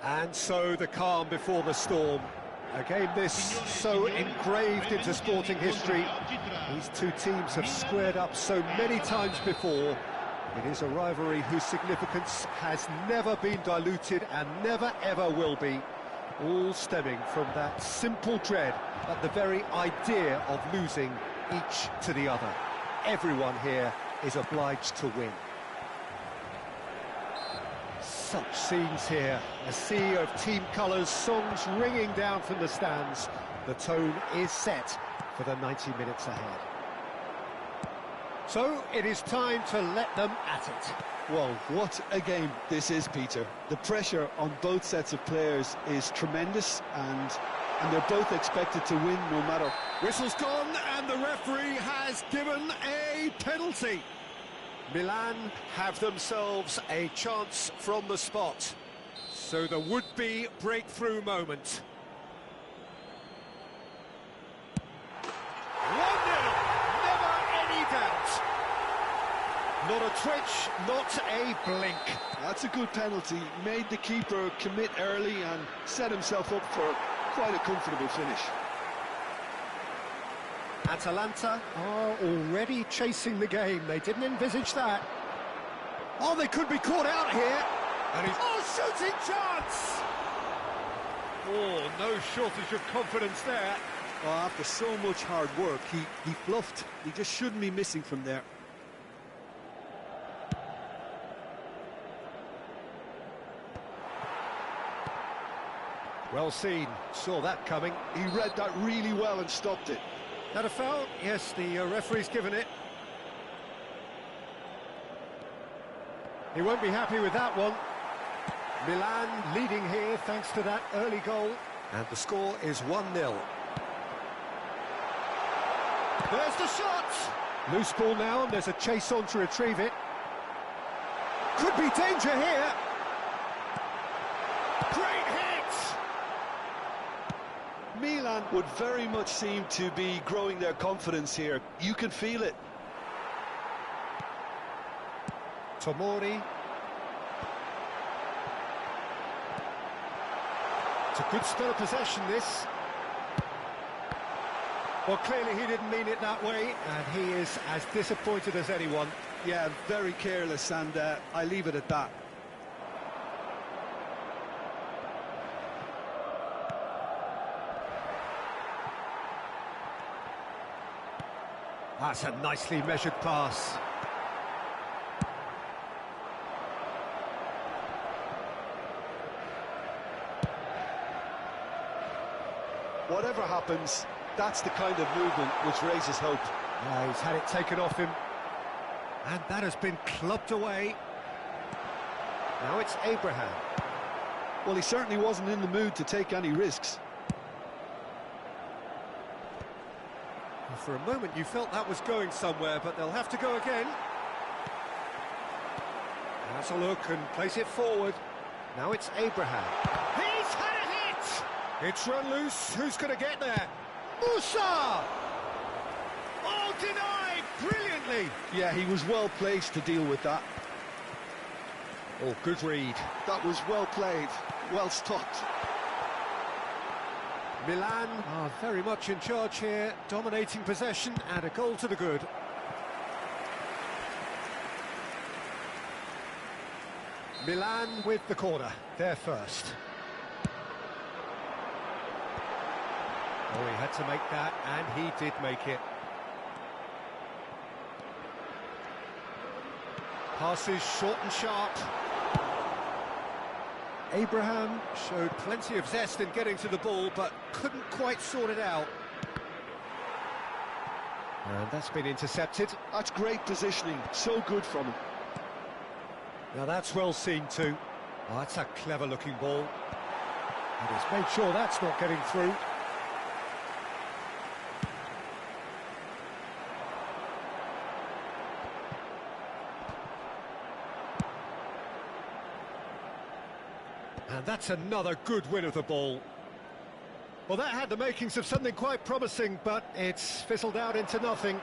And so the calm before the storm. A game this so engraved into sporting history. These two teams have squared up so many times before. It is a rivalry whose significance has never been diluted and never ever will be. All stemming from that simple dread at the very idea of losing each to the other. Everyone here is obliged to win. Such scenes here, a sea of team colours, songs ringing down from the stands. The tone is set for the 90 minutes ahead. So it is time to let them at it. Well, what a game this is, Peter. The pressure on both sets of players is tremendous, and they're both expected to win no matter. Whistle's gone and the referee has given a penalty. Milan have themselves a chance from the spot. So the would-be breakthrough moment. 1-0, never any doubt. Not a twitch, not a blink. That's a good penalty. Made the keeper commit early and set himself up for quite a comfortable finish. Atalanta are already chasing the game. They didn't envisage that. Oh, they could be caught out here. And he's... Oh, shooting chance! Oh, no shortage of confidence there. Oh, after so much hard work, he bluffed. He just shouldn't be missing from there. Well seen. Saw that coming. He read that really well and stopped it. That a foul? Yes, the referee's given it. He won't be happy with that one. Milan leading here thanks to that early goal. And the score is 1-0. There's the shot! Loose ball now, and there's a chase on to retrieve it. Could be danger here. Great hit! Milan would very much seem to be growing their confidence here. You can feel it. Tomori. It's a good spell of possession, this. Well, clearly he didn't mean it that way, and he is as disappointed as anyone. Yeah, very careless, and I leave it at that. That's a nicely measured pass. Whatever happens, that's the kind of movement which raises hope. Yeah, he's had it taken off him. And that has been clubbed away. Now it's Abraham. Well, he certainly wasn't in the mood to take any risks. For a moment you felt that was going somewhere, but they'll have to go again. Has a look and place it forward. Now it's Abraham. He's had a hit! It's run loose. Who's going to get there? Musa! Oh, denied! Brilliantly! Yeah, he was well placed to deal with that. Oh, good read. That was well played, well stopped. Milan are very much in charge here, dominating possession and a goal to the good. Milan with the corner, they're first. Oh, he had to make that, and he did make it. Passes short and sharp. Abraham showed plenty of zest in getting to the ball, but couldn't quite sort it out. And that's been intercepted. That's great positioning, so good from him. Now that's well seen too. Oh, that's a clever-looking ball. And he's made sure that's not getting through. And that's another good win of the ball. Well, that had the makings of something quite promising, but it's fizzled out into nothing.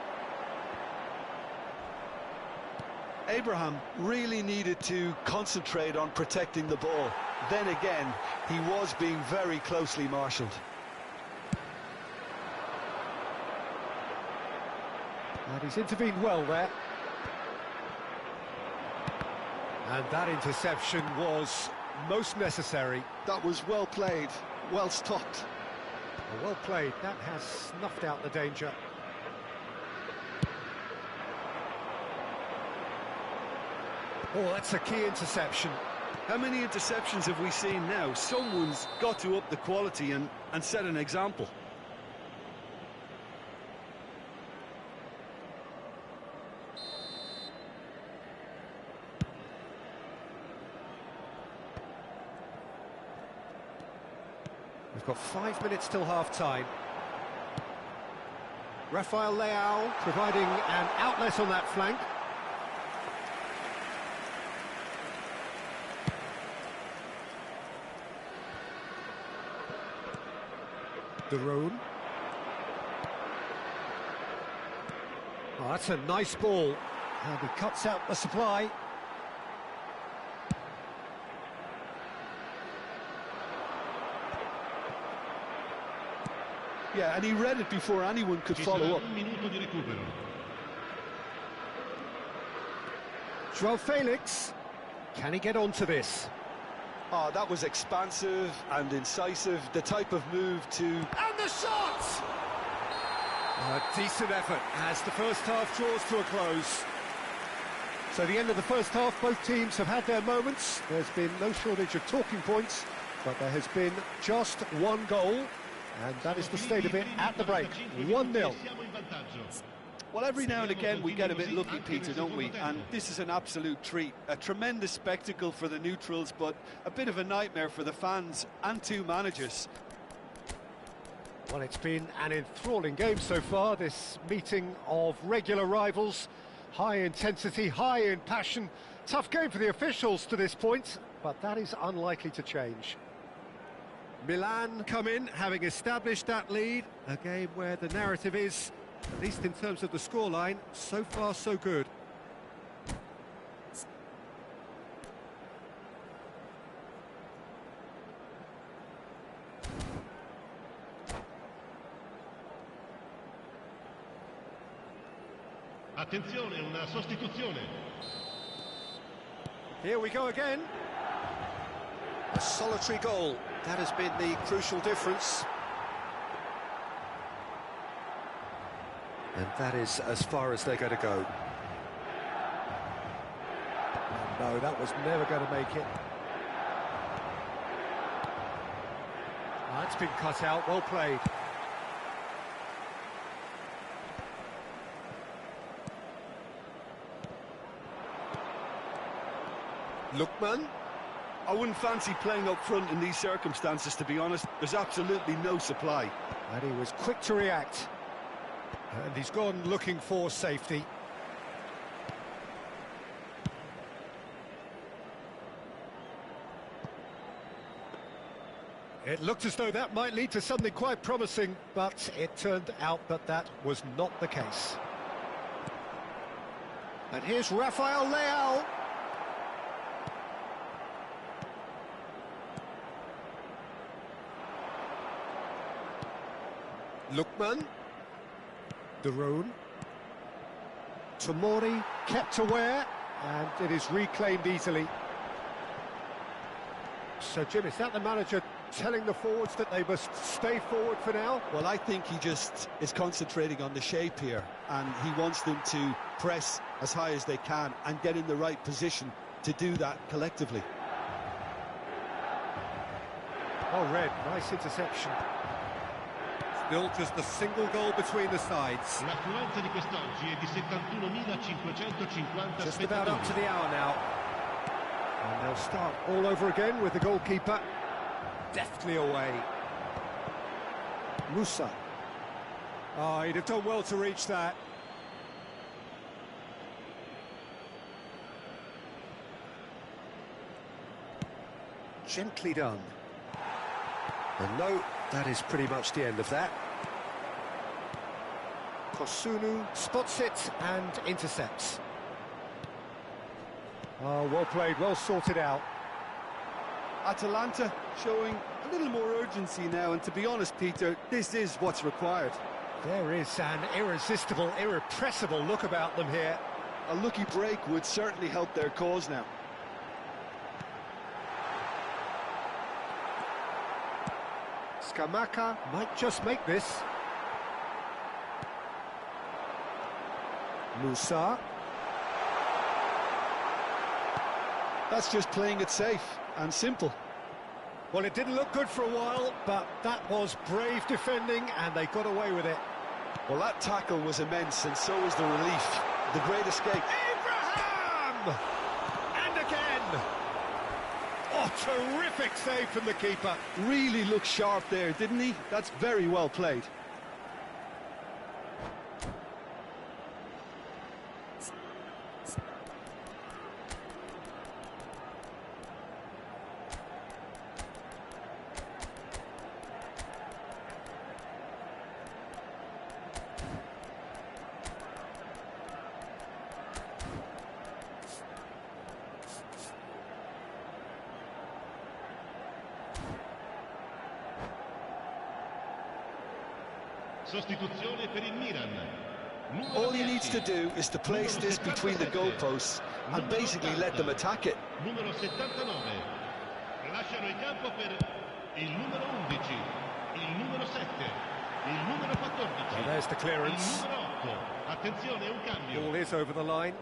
Abraham really needed to concentrate on protecting the ball. Then again, he was being very closely marshalled. And he's intervened well there. And that interception was most necessary. That was well played, well stopped. Well played, that has snuffed out the danger. Oh, that's a key interception. How many interceptions have we seen now? Someone's got to up the quality and set an example. We've got 5 minutes till half-time. Rafael Leao providing an outlet on that flank. De Roon. Oh, that's a nice ball. And he cuts out the supply. Yeah, and he read it before anyone could follow up. Joao Felix, can he get onto this? Oh, that was expansive and incisive, the type of move to... And the shot! A decent effort as the first half draws to a close. So the end of the first half, both teams have had their moments. There's been no shortage of talking points, but there has been just one goal. And that is the state of it at the break, 1-0. Well, every now and again we get a bit lucky, Peter, don't we? And this is an absolute treat. A tremendous spectacle for the neutrals, but a bit of a nightmare for the fans and two managers. Well, it's been an enthralling game so far, this meeting of regular rivals. High intensity, high in passion. Tough game for the officials to this point, but that is unlikely to change. Milan come in, having established that lead. A game where the narrative is, at least in terms of the scoreline, so far so good. Attenzione, una sostituzione. Here we go again. A solitary goal. That has been the crucial difference. And that is as far as they're going to go. No, that was never going to make it. That's been cut out, well played. Lookman. I wouldn't fancy playing up front in these circumstances, to be honest. There's absolutely no supply. And he was quick to react. And he's gone looking for safety. It looked as though that might lead to something quite promising, but it turned out that that was not the case. And here's Rafael Leao. Lookman. Darun. Tomori kept aware, and it is reclaimed easily. So, Jim, is that the manager telling the forwards that they must stay forward for now? Well, I think he just is concentrating on the shape here, and he wants them to press as high as they can and get in the right position to do that collectively. Oh, Red, nice interception. Still just a single goal between the sides. L'affluenza di quest'oggi è di 71.550 Just about up to the hour now. And they'll start all over again with the goalkeeper deftly away. Musa. Oh, he'd have done well to reach that. Gently done. And no, that is pretty much the end of that. Kosunu spots it and intercepts. Oh, well played, well sorted out. Atalanta showing a little more urgency now, and to be honest, Peter, this is what's required. There is an irresistible, irrepressible look about them here. A lucky break would certainly help their cause now. Scamacca might just make this. Musa. That's just playing it safe and simple. Well, it didn't look good for a while, but that was brave defending, and they got away with it. Well, that tackle was immense, and so was the relief. The great escape. Abraham! And again! Oh, terrific save from the keeper. Really looked sharp there, didn't he? That's very well played. Sostituzione per il Milan. All he needs to do is to place this between the goalposts and basically let them attack it. Numero 79. Lasciano il campo per il numero 11, il numero 7, il numero 14. Well, there's the clearance. Il numero 8. Attenzione, un cambio. Ball is over the line.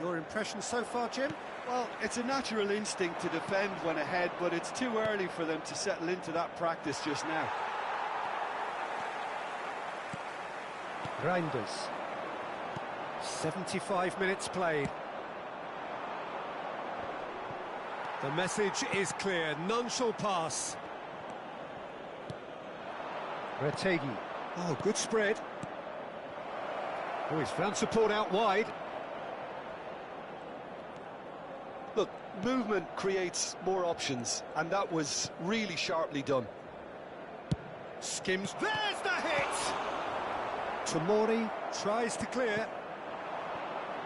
Your impression so far, Jim? Well, it's a natural instinct to defend when ahead, but it's too early for them to settle into that practice just now. Reinders. 75 minutes played. The message is clear, none shall pass. Retegi. Oh, good spread. Oh, he's found support out wide. Look, movement creates more options, and that was really sharply done. Skims. There's the hit! Tomori tries to clear.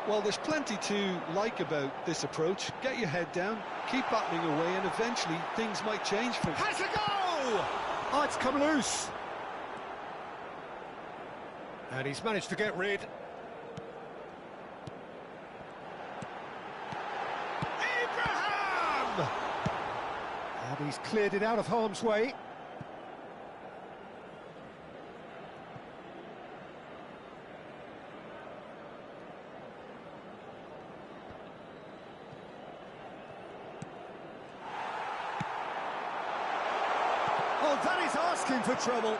Well, there's plenty to like about this approach. Get your head down, keep battling away, and eventually things might change for you. Has a go! Oh, it's come loose. And he's managed to get rid. Abraham! And he's cleared it out of harm's way. Oh, that is asking for trouble.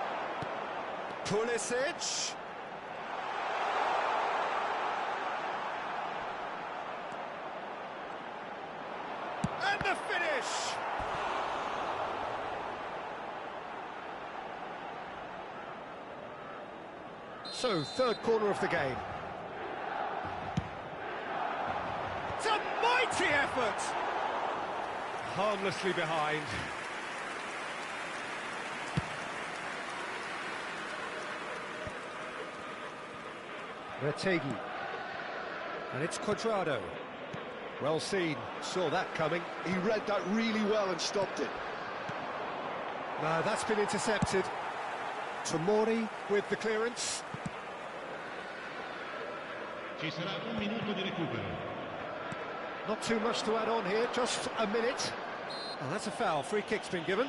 Pulisic. finish. So, third corner of the game. It's a mighty effort! Harmlessly behind. Retegi. And it's Cuadrado. Well seen, saw that coming. He read that really well and stopped it. Now that's been intercepted. Tomori with the clearance. Ci sarà un minuto di recupero. Not too much to add on here, just a minute. Oh, that's a foul, free kick's been given.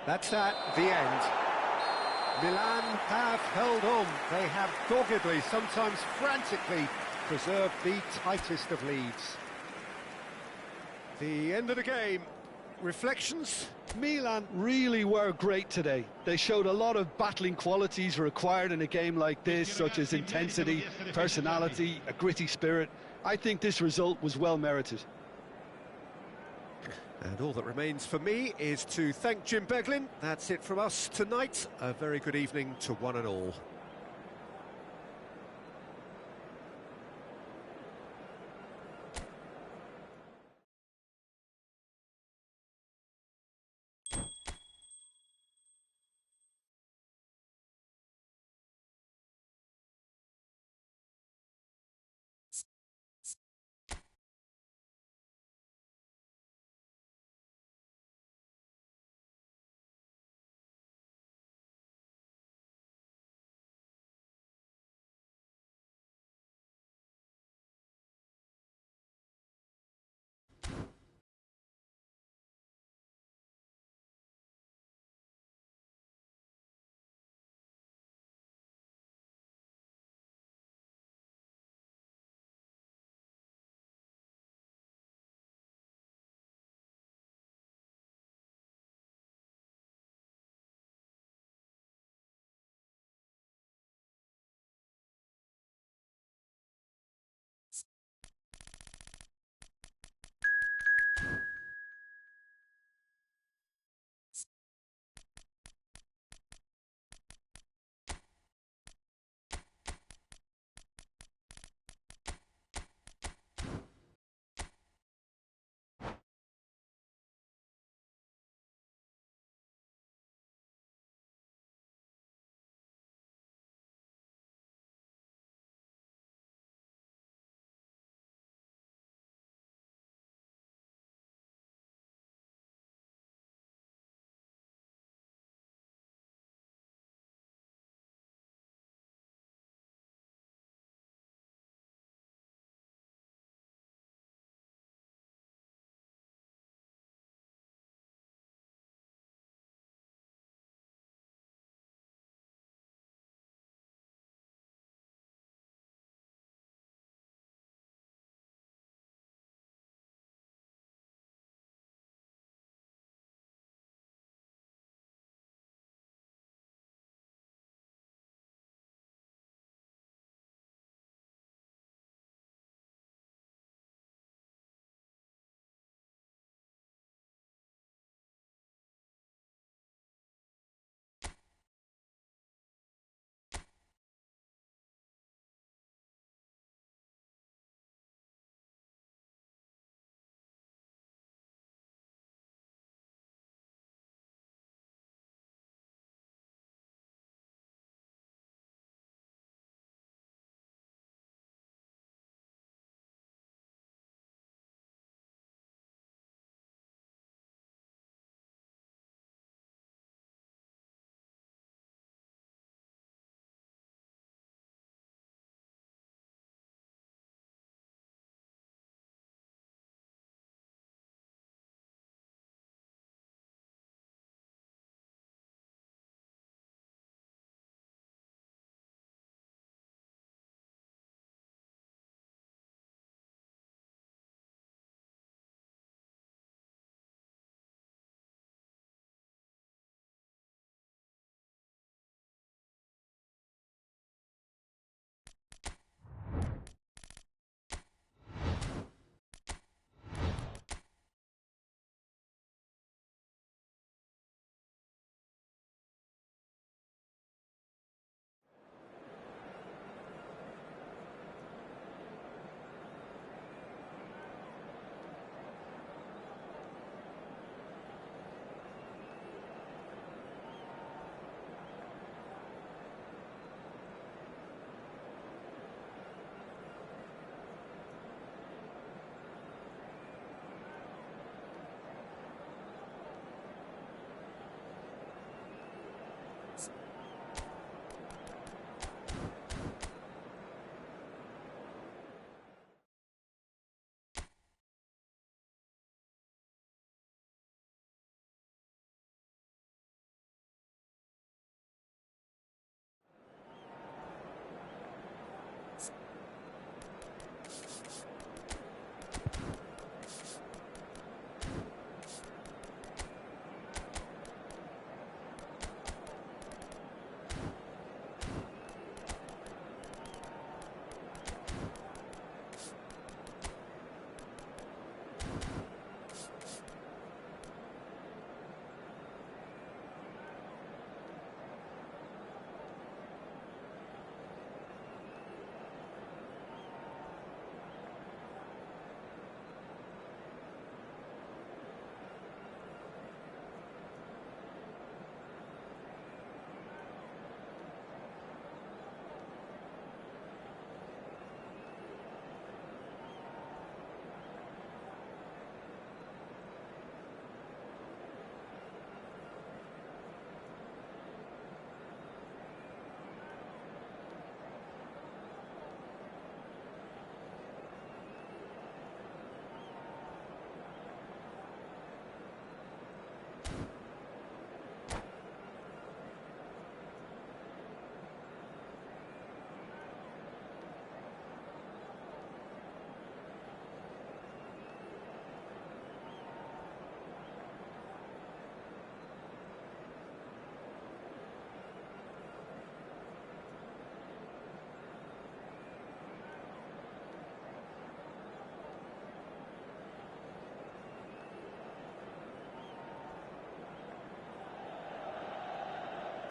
That's that, the end. Milan have held on. They have doggedly, sometimes frantically, preserved the tightest of leads. The end of the game. Reflections? Milan really were great today. They showed a lot of battling qualities required in a game like this, such as intensity, personality, a gritty spirit. I think this result was well merited. And all that remains for me is to thank Jim Beglin. That's it from us tonight. A very good evening to one and all.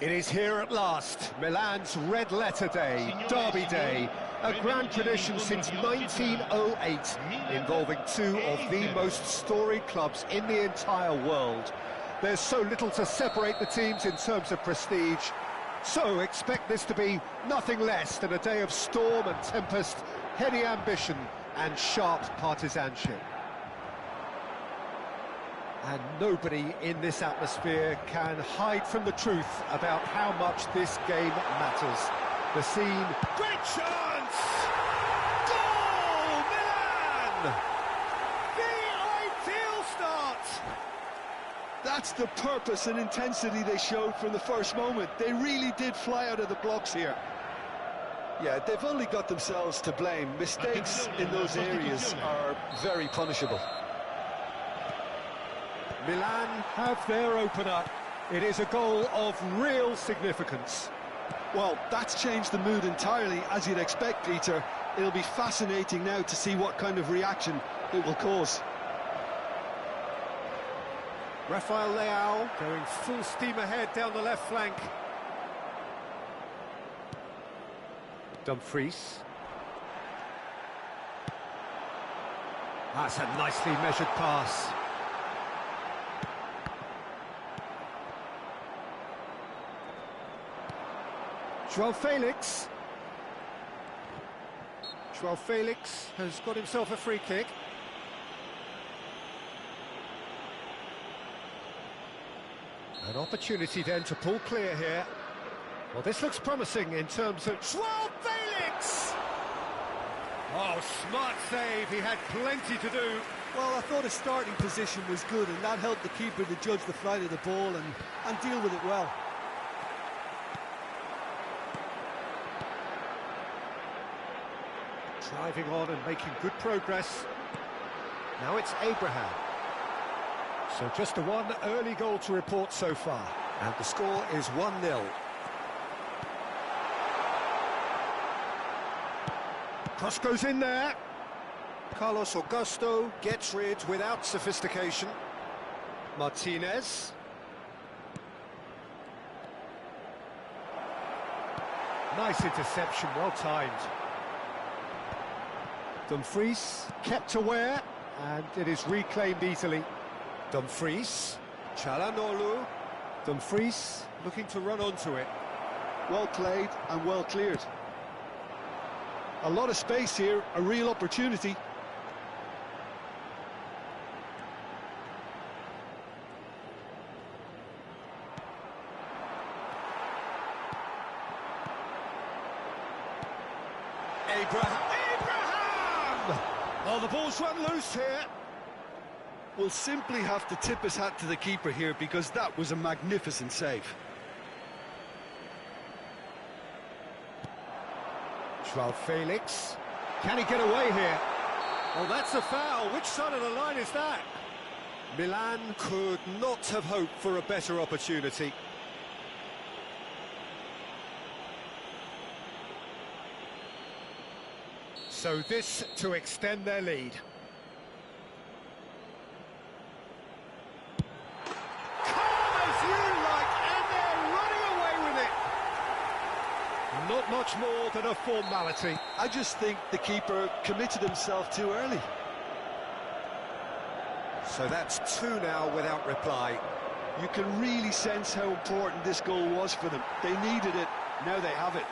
It is here at last, Milan's Red Letter Day, Derby Day, a grand tradition since 1908, involving two of the most storied clubs in the entire world. There's so little to separate the teams in terms of prestige, so expect this to be nothing less than a day of storm and tempest, heady ambition and sharp partisanship. And nobody in this atmosphere can hide from the truth about how much this game matters. The scene... Great chance! Goal! Milan! The ideal start! That's the purpose and intensity they showed from the first moment. They really did fly out of the blocks here. Yeah, they've only got themselves to blame. Mistakes in those areas are very punishable. Milan have their opener. It is a goal of real significance. Well, that's changed the mood entirely, as you'd expect, Peter. It'll be fascinating now to see what kind of reaction it will cause. Rafael Leao going full steam ahead down the left flank. Dumfries. That's a nicely measured pass. João Felix. João Felix has got himself a free kick. An opportunity then to pull clear here. Well, this looks promising in terms of... João Felix! Oh, smart save, he had plenty to do. Well, I thought his starting position was good, and that helped the keeper to judge the flight of the ball and deal with it well. Driving on and making good progress. Now it's Abraham. So just the one early goal to report so far. And the score is 1-0. Cross goes in there. Carlos Augusto gets rid without sophistication. Martinez. Nice interception, well timed. Dumfries kept aware, and it is reclaimed easily. Dumfries, Çalhanoğlu. Dumfries looking to run onto it. Well played and well cleared. A lot of space here, a real opportunity. Abraham! Oh, the ball's run loose here. We'll simply have to tip his hat to the keeper here, because that was a magnificent save. João Felix. Can he get away here? Oh, that's a foul. Which side of the line is that? Milan could not have hoped for a better opportunity. So this to extend their lead. Calm as you like, and they're running away with it. Not much more than a formality. I just think the keeper committed himself too early. So that's two now without reply. You can really sense how important this goal was for them. They needed it, now they have it.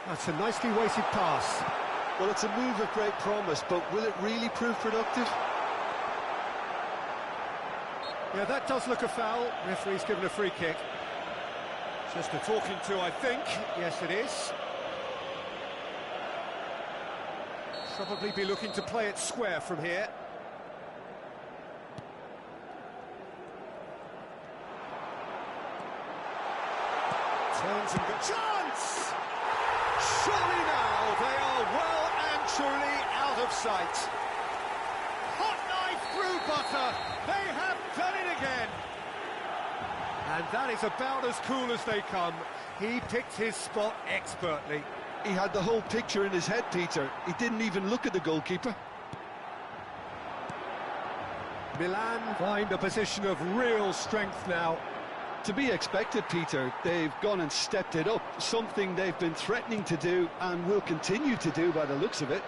That's a nicely weighted pass. Well, it's a move of great promise, but will it really prove productive? Yeah, that does look a foul. Referee's given a free kick. Just a talking to, I think. Yes, it is. Probably be looking to play it square from here. Turns and goes. Chance! Surely now they are well and truly out of sight. Hot knife through butter. They have done it again. And that is about as cool as they come. He picked his spot expertly. He had the whole picture in his head, Peter. He didn't even look at the goalkeeper. Milan find a position of real strength now. To be expected, Peter. They've gone and stepped it up, something they've been threatening to do and will continue to do by the looks of it.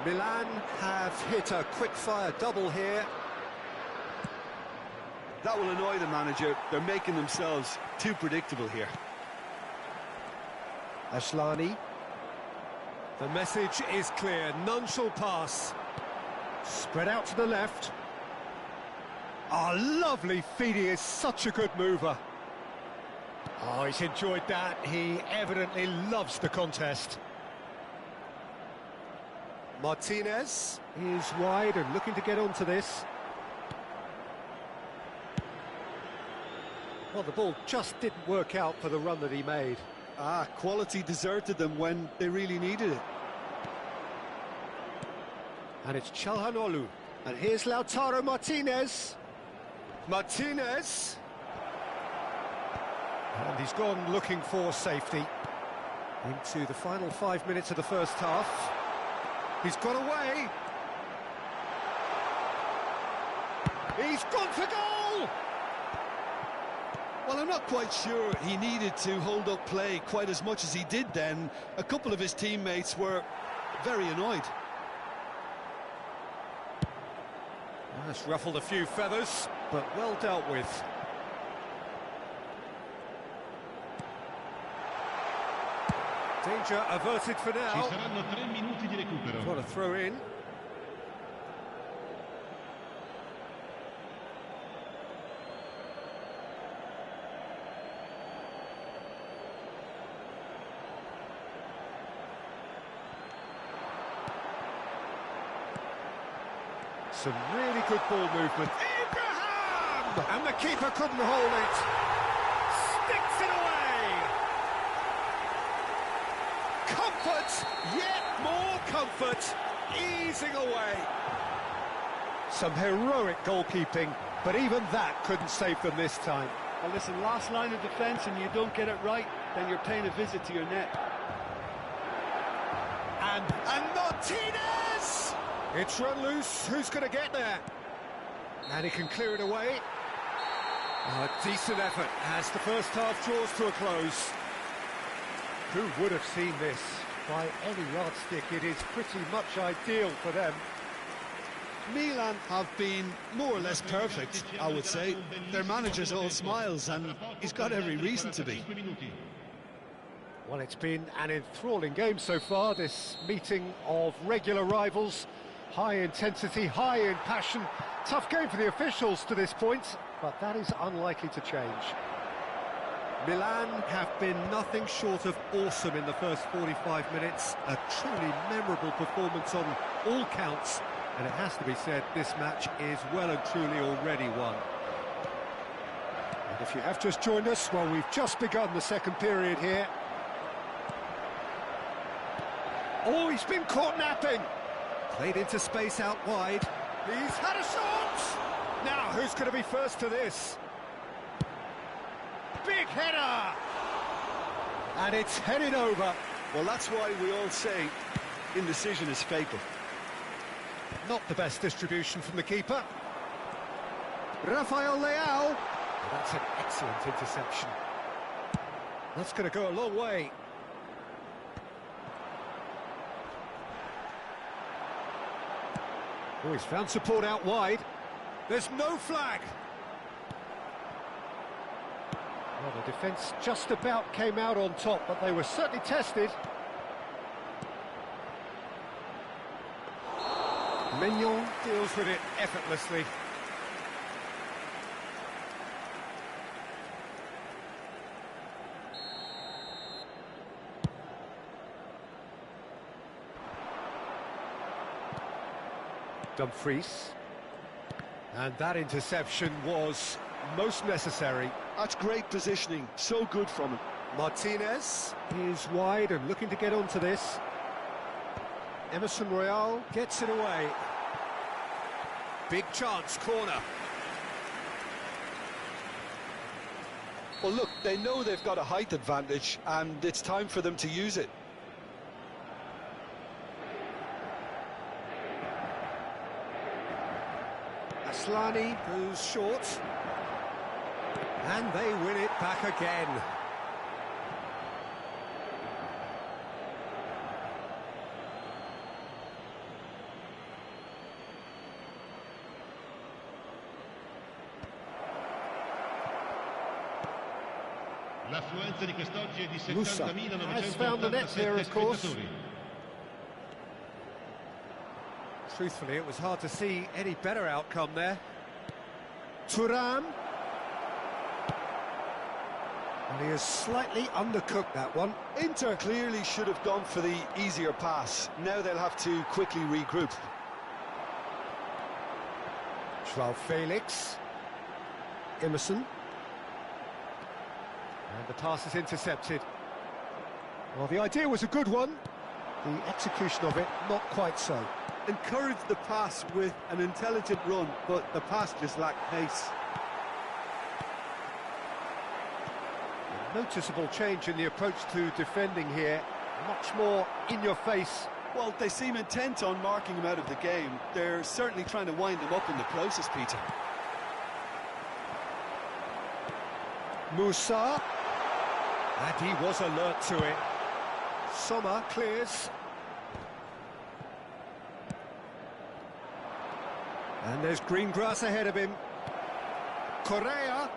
Milan have hit a quick-fire double here. That will annoy the manager. They're making themselves too predictable here. Asllani. The message is clear, none shall pass. Spread out to the left. Oh, lovely feed, he is such a good mover. Oh, he's enjoyed that, he evidently loves the contest. Martinez is wide and looking to get onto this. Well, the ball just didn't work out for the run that he made. Quality deserted them when they really needed it. And it's Çalhanoğlu. And here's Lautaro Martinez. Martinez. And he's gone looking for safety. Into the final 5 minutes of the first half. He's got away. He's gone for goal! Well, I'm not quite sure he needed to hold up play quite as much as he did then. A couple of his teammates were very annoyed. That's ruffled a few feathers, but well dealt with. Danger averted for Ci now. saranno 3 minuti di recupero. What a throw in. Some really good ball movement. Abraham! And the keeper couldn't hold it. Sticks it away. Comfort, yet more comfort, easing away. Some heroic goalkeeping, but even that couldn't save them this time. Well, listen, last line of defence and you don't get it right, then you're paying a visit to your net. And Martinez! It's run loose, who's going to get there? And he can clear it away. A decent effort as the first half draws to a close. Who would have seen this? By any yardstick, it is pretty much ideal for them. Milan have been more or less perfect, I would say. Their manager's all smiles and he's got every reason to be. Well, it's been an enthralling game so far, this meeting of regular rivals. High intensity, high in passion. Tough game for the officials to this point, but that is unlikely to change. Milan have been nothing short of awesome in the first 45 minutes. A truly memorable performance on all counts. And it has to be said, this match is well and truly already won. And if you have just joined us, well, we've just begun the second period here. Oh, he's been caught napping. Played into space out wide. He's had a shot! Now, who's going to be first to this? Big header! And it's headed over. Well, that's why we all say indecision is fatal. Not the best distribution from the keeper. Rafael Leao. That's an excellent interception. That's going to go a long way. Oh, he's found support out wide. There's no flag. Well, the defence just about came out on top, but they were certainly tested. Maignan deals with it effortlessly. Dumfries. And that interception was most necessary. That's great positioning, so good from him. Martinez is wide and looking to get onto this. Emerson Royal gets it away. big chance, corner. Well, look, they know they've got a height advantage, and it's time for them to use it. Aslani goes short. And they win it back again. L'affluenza di quest'oggi è di Musa has found the net here, of course. spettatori. Truthfully, it was hard to see any better outcome there. Thuram. And he has slightly undercooked that one. Inter clearly should have gone for the easier pass. Now they'll have to quickly regroup. João Felix. Emerson. And the pass is intercepted. Well, the idea was a good one. The execution of it, not quite so. Encouraged the pass with an intelligent run, but the pass just lacked pace. Noticeable change in the approach to defending here. Much more in your face. Well, they seem intent on marking him out of the game. They're certainly trying to wind him up in the process, Peter. Musa. And he was alert to it. Sommer clears. And there's green grass ahead of him. Correa.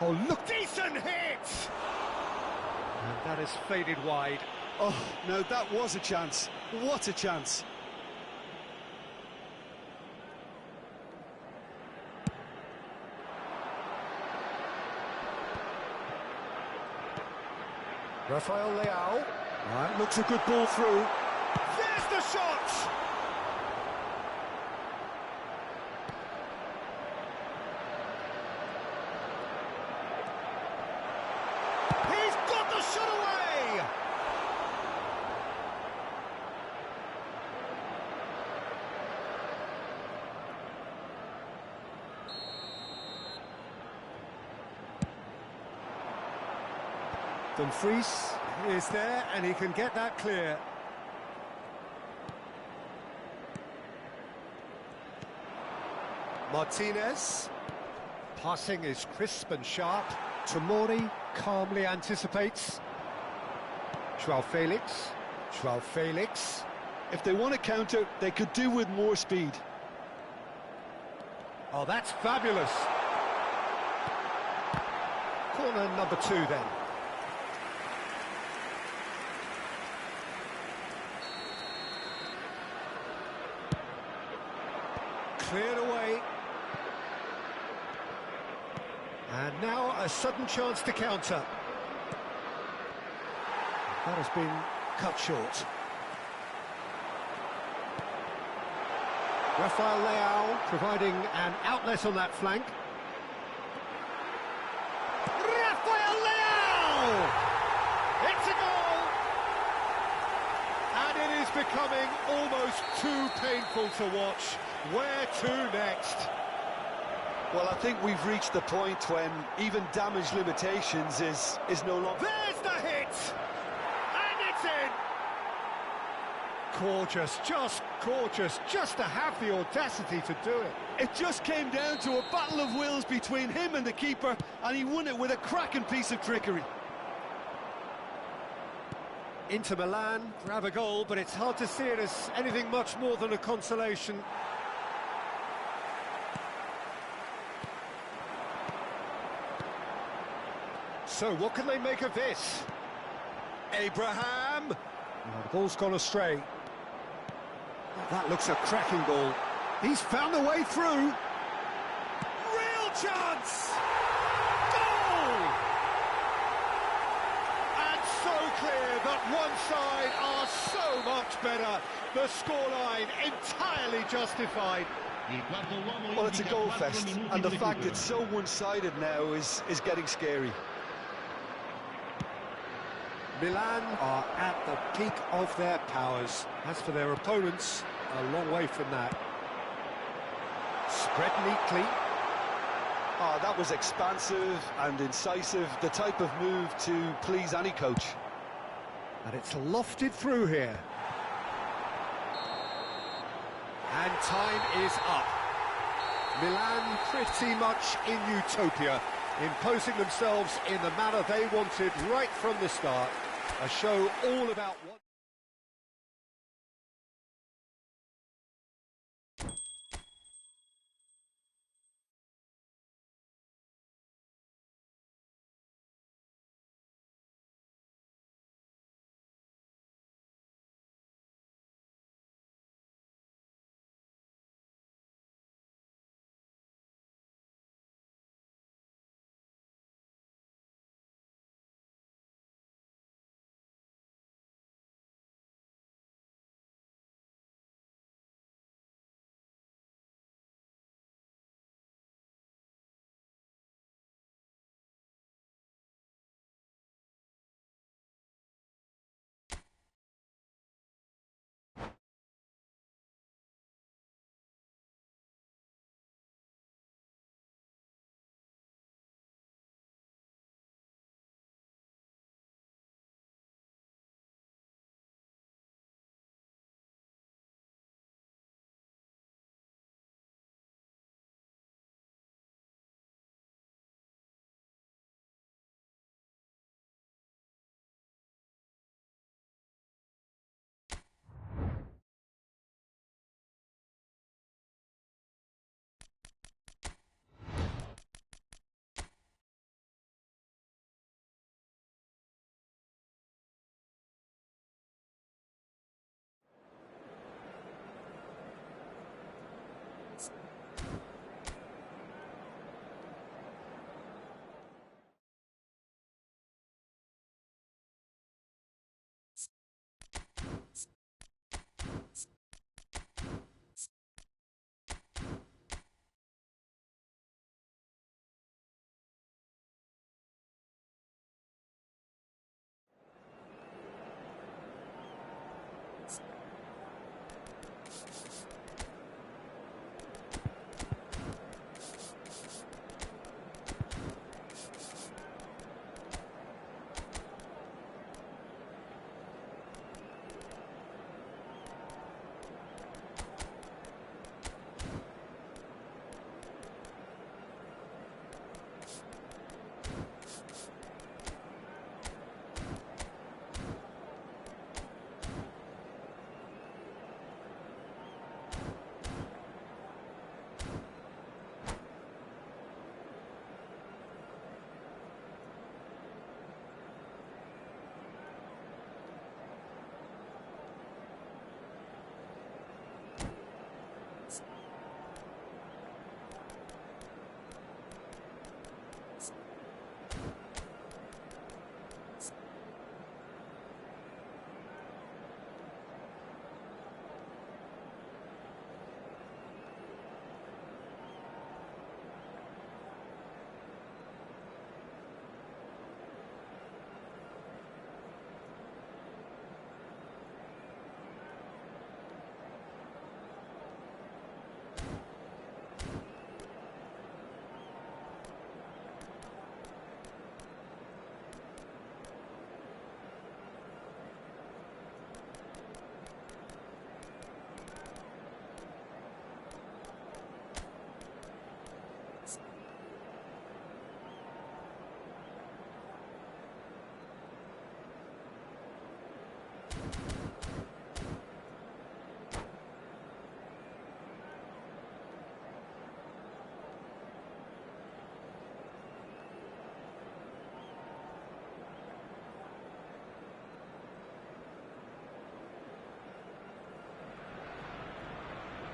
Oh, look, decent hit! And that has faded wide. Oh, no, that was a chance. What a chance. Rafael Leao. Right, looks a good ball through. There's the shot! He's got the shot away! Dumfries is there, and he can get that clear. Martinez. Passing is crisp and sharp. Tomori calmly anticipates. João Felix. João Felix. If they want to counter, they could do with more speed. Oh, that's fabulous. Corner number 2 then. Cleared away. And now a sudden chance to counter. That has been cut short. Rafael Leao providing an outlet on that flank. Rafael Leao! It's a goal! And it is becoming almost too painful to watch. Where to next? Well, I think we've reached the point when even damage limitations is no longer... There's the hit! And it's in! Gorgeous, just gorgeous, just to have the audacity to do it. It just came down to a battle of wills between him and the keeper, and he won it with a cracking piece of trickery. Inter Milan grab a goal, but it's hard to see it as anything much more than a consolation. So, what can they make of this? Abraham! Oh, the ball's gone astray. That looks a cracking ball. He's found a way through. Real chance! Goal! And so clear that one side are so much better. The scoreline entirely justified. Well, it's a goal fest, and the fact it's so one-sided now is getting scary. Milan are at the peak of their powers. As for their opponents, a long way from that. Spread neatly. Oh, that was expansive and incisive, the type of move to please any coach. And it's lofted through here. And time is up. Milan pretty much in utopia, imposing themselves in the manner they wanted right from the start. A show all about what...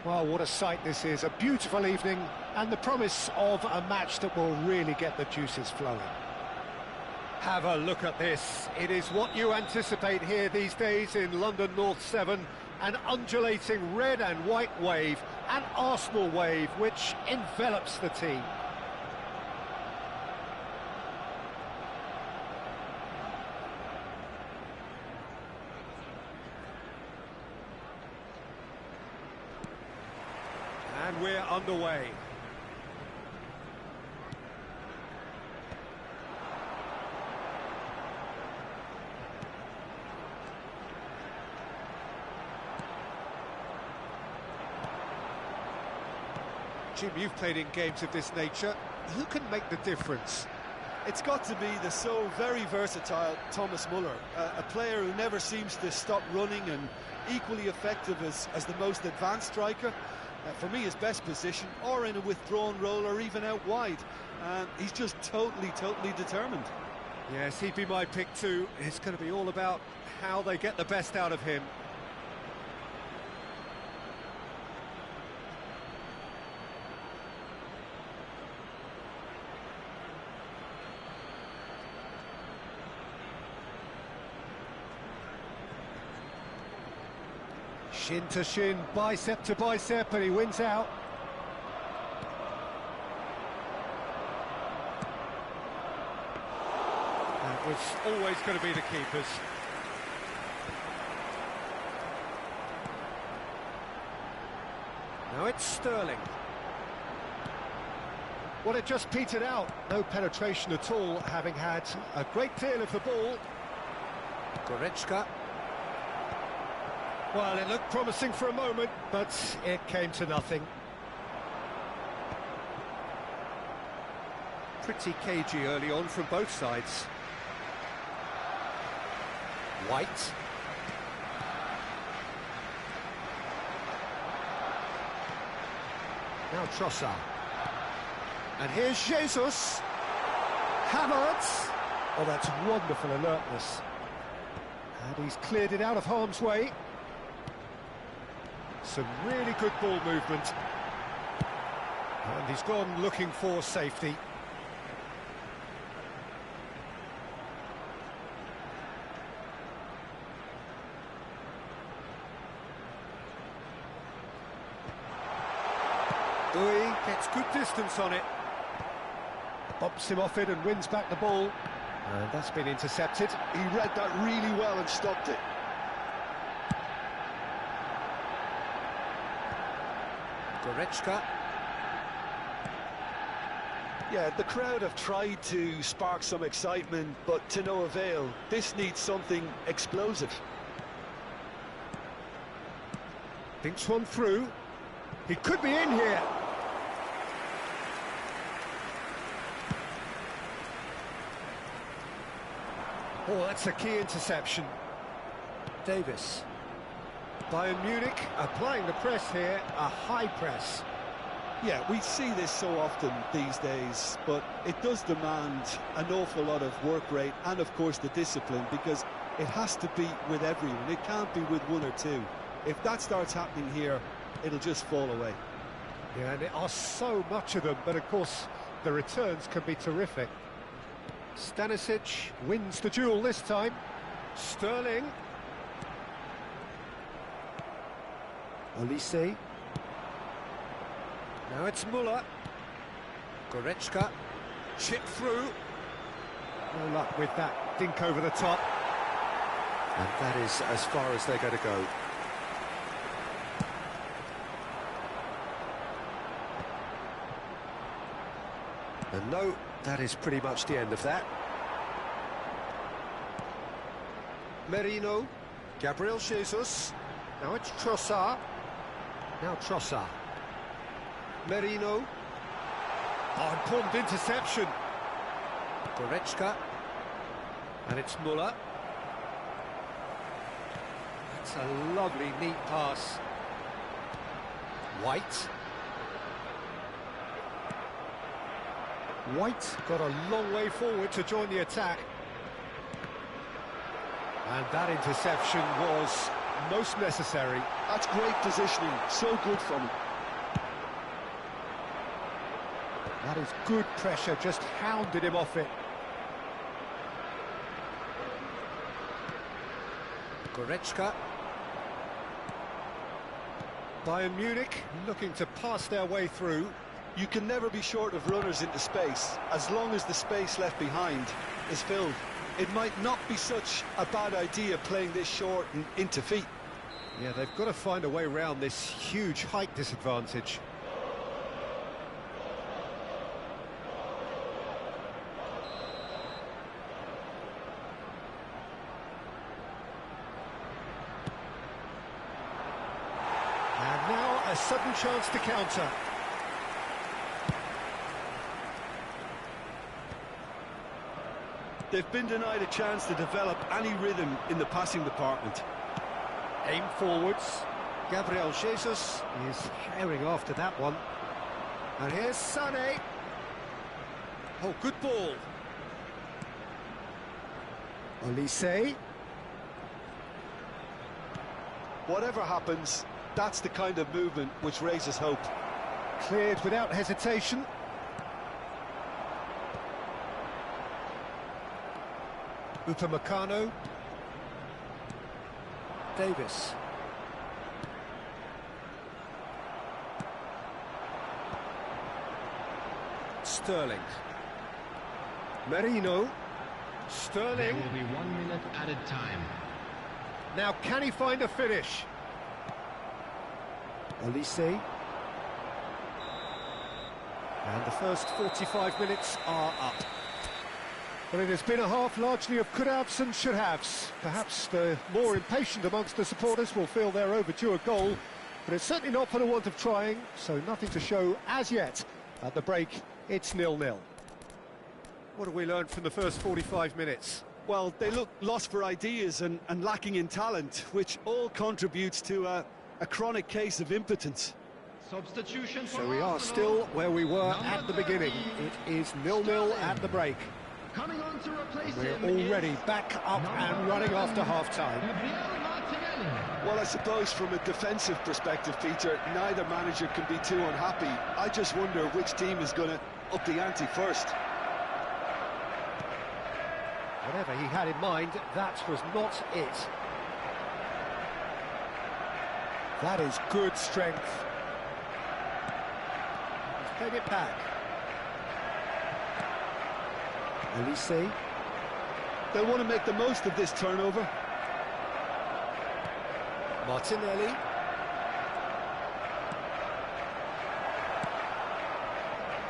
Well, what a sight this is. A beautiful evening and the promise of a match that will really get the juices flowing. Have a look at this. It is what you anticipate here these days in London North 7. An undulating red and white wave, an Arsenal wave which envelops the team. And we're underway. Jim, you've played in games of this nature. Who can make the difference? It's got to be the so very versatile Thomas Muller, a player who never seems to stop running and equally effective as the most advanced striker. For me, his best position, or in a withdrawn role, or even out wide. He's just totally determined. Yes, he'd be my pick too. It's going to be all about how they get the best out of him. Shin to shin, bicep to bicep, and he wins out. That was always going to be the keepers. Now it's Sterling. Well, it just petered out. No penetration at all, having had a great deal of the ball. Goretzka. Well, it looked promising for a moment, but it came to nothing. Pretty cagey early on from both sides. White. Now Trossard. And here's Jesus. Havertz. Oh, that's wonderful alertness. And he's cleared it out of harm's way. Some really good ball movement. And he's gone looking for safety. Dewey gets good distance on it. Bops him off it and wins back the ball. And that's been intercepted. He read that really well and stopped it. Goretzka. Yeah, the crowd have tried to spark some excitement, but to no avail. This needs something explosive. Thinks one through. He could be in here. Oh, that's a key interception. Davis. Bayern Munich applying the press here, a high press. Yeah, we see this so often these days, but it does demand an awful lot of work rate and, of course, the discipline, because it has to be with everyone. It can't be with one or two. If that starts happening here, it'll just fall away. Yeah, and there are so much of them, but, of course, the returns can be terrific. Stanisic wins the duel this time. Sterling. Olise. Now it's Muller. Goretzka. Chip through. No luck with that dink over the top. And that is as far as they're going to go. And no, that is pretty much the end of that. Merino. Gabriel Jesus. Now it's Trossard. Now Trossard. Merino. Oh, important interception. Goretzka. And it's Muller. That's a lovely, neat pass. White. White got a long way forward to join the attack. And that interception was most necessary. That's great positioning, so good from him. That is good pressure, just hounded him off it. Goretzka. Bayern Munich looking to pass their way through. You can never be short of runners into space, as long as the space left behind is filled. It might not be such a bad idea playing this short and into feet. Yeah, they've got to find a way around this huge height disadvantage. And now a sudden chance to counter. They've been denied a chance to develop any rhythm in the passing department. Aim forwards. Gabriel Jesus is herring after that one. And here's Sané. Oh, good ball. Olise. Whatever happens, that's the kind of movement which raises hope. Cleared without hesitation. Upamecano. Davis. Sterling. Merino. Sterling. There will be 1 minute added time. Now, can he find a finish? Olise. And the first 45 minutes are up. Well, it has been a half largely of could-haves and should-haves. Perhaps the more impatient amongst the supporters will feel they're overdue a goal, but it's certainly not for the want of trying, so nothing to show as yet. At the break, it's 0-0. What have we learned from the first 45 minutes? Well, they look lost for ideas and lacking in talent, which all contributes to a chronic case of impotence. Substitution for So we are Arsenal. still where we were at the beginning. It is 0-0 at the break. Coming on to replace We're him already is back up and running after half-time. Gabriel Martinelli. Well, I suppose from a defensive perspective, Peter, neither manager can be too unhappy. I just wonder which team is going to up the ante first. Whatever he had in mind, that was not it. That is good strength. He's played it back. Olise. They'll want to make the most of this turnover. Martinelli.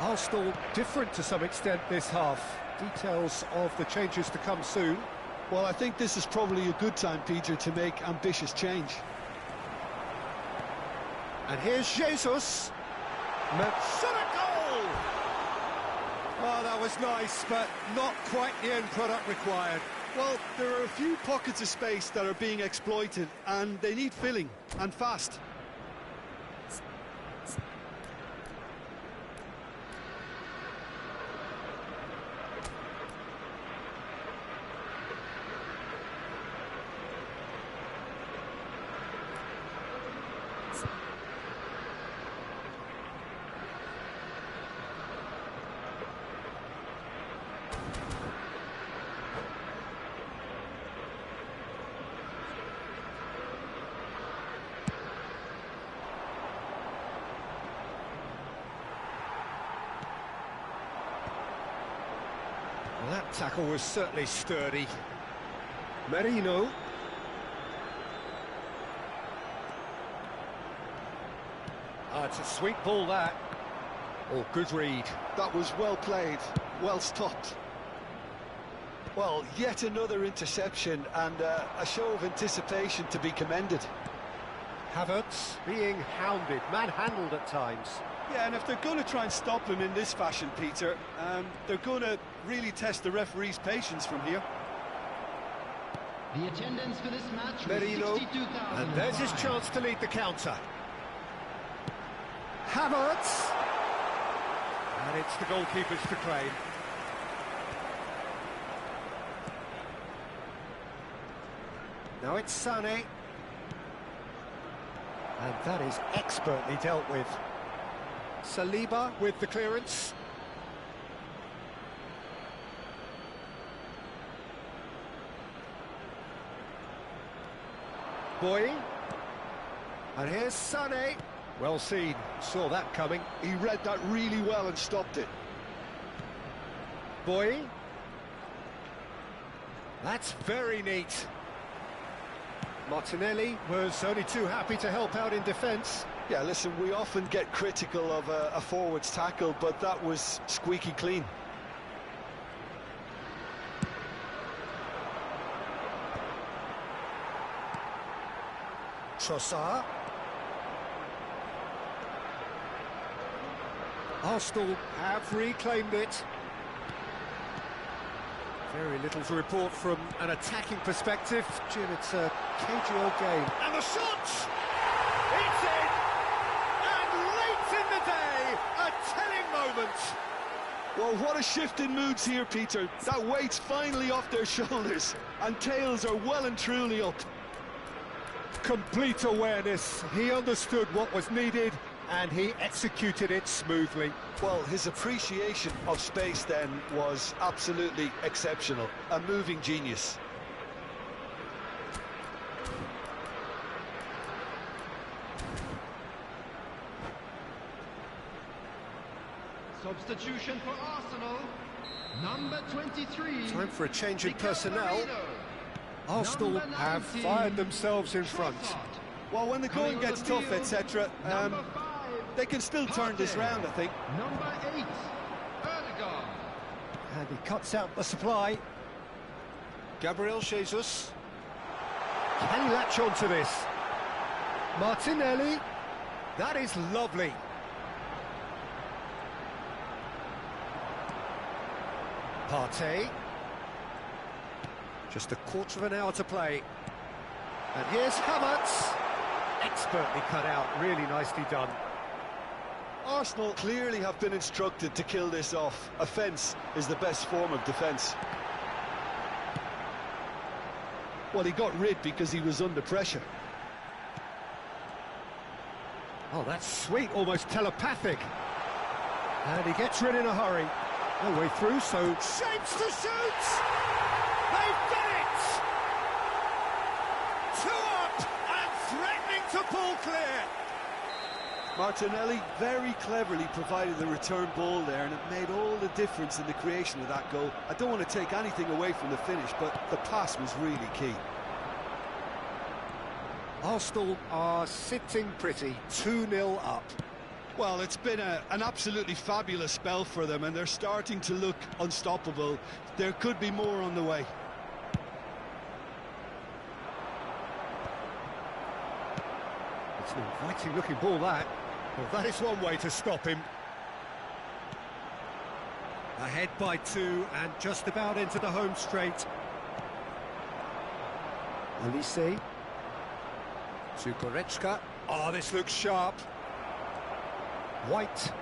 Arsenal different to some extent this half. Details of the changes to come soon. Well, I think this is probably a good time, Peter, to make ambitious change. And here's Jesus. Shot a goal! Oh, that was nice, but not quite the end product required. Well, there are a few pockets of space that are being exploited, and they need filling, and fast. Well, that tackle was certainly sturdy. Merino. It's a sweet ball, that. Oh, good read. That was well played, well stopped. Well, yet another interception and a show of anticipation to be commended. Havertz being hounded, manhandled at times. Yeah, and if they're going to try and stop him in this fashion, Peter, they're going to really test the referee's patience from here. The attendance for this match was Merino, 62,000. and there's his chance to lead the counter. Havertz, and it's the goalkeepers to claim. Now it's Sané, and that is expertly dealt with. Saliba with the clearance. Boy, and here's Sané. Well seen, saw that coming. He read that really well and stopped it. Boy, that's very neat. Martinelli was only too happy to help out in defence. Yeah, listen, we often get critical of a forward's tackle, but that was squeaky clean. Trossard. Arsenal have reclaimed it. Very little to report from an attacking perspective. Jim, it's a cagey old game. And the shot! It's in! And late in the day, a telling moment. Well, what a shift in moods here, Peter. That weight's finally off their shoulders, and tails are well and truly up. Complete awareness. He understood what was needed, and he executed it smoothly. Well, his appreciation of space then was absolutely exceptional. A moving genius. Substitution for Arsenal. Number 23. Time for a change in personnel. Firmino. Arsenal Number have 19, fired themselves in front. Trossard. Well, when the going Coming on gets the tough, field, etc., number 5, they can still turn this Partey. round, I think. Number 8, Erdogan. And he cuts out the supply. Gabriel Jesus. Can he latch on to this? Martinelli. That is lovely. Partey. Just a quarter of an hour to play. And here's Havertz. Expertly cut out, really nicely done. Arsenal clearly have been instructed to kill this off. Offence is the best form of defence. Well, he got rid because he was under pressure. Oh, that's sweet, almost telepathic. And he gets rid in a hurry. No way through, so shapes to shoot! They've done it! 2 up and threatening to pull clear. Martinelli very cleverly provided the return ball there, and it made all the difference in the creation of that goal. I don't want to take anything away from the finish, but the pass was really key. Arsenal are sitting pretty, 2-0 up. Well, it's been an absolutely fabulous spell for them, and they're starting to look unstoppable. There could be more on the way. It's an inviting looking ball, that. Well, that is one way to stop him. Ahead by 2 and just about into the home straight. Olise. To Goretzka. Oh, this looks sharp. White.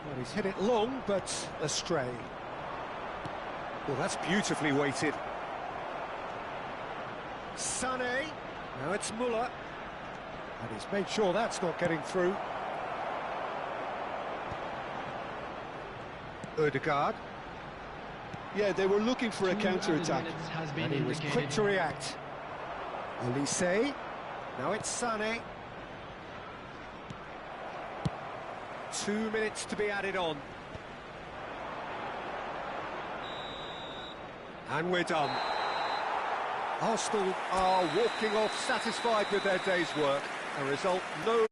Well, he's hit it long, but astray. Well, that's beautifully weighted. Sané. Now it's Muller. And he's made sure that's not getting through. Ødegaard. Yeah, they were looking for a counter-attack. And he was quick to react. Olise. Now it's Sané. 2 minutes to be added on. And we're done. Arsenal are walking off satisfied with their day's work. A result no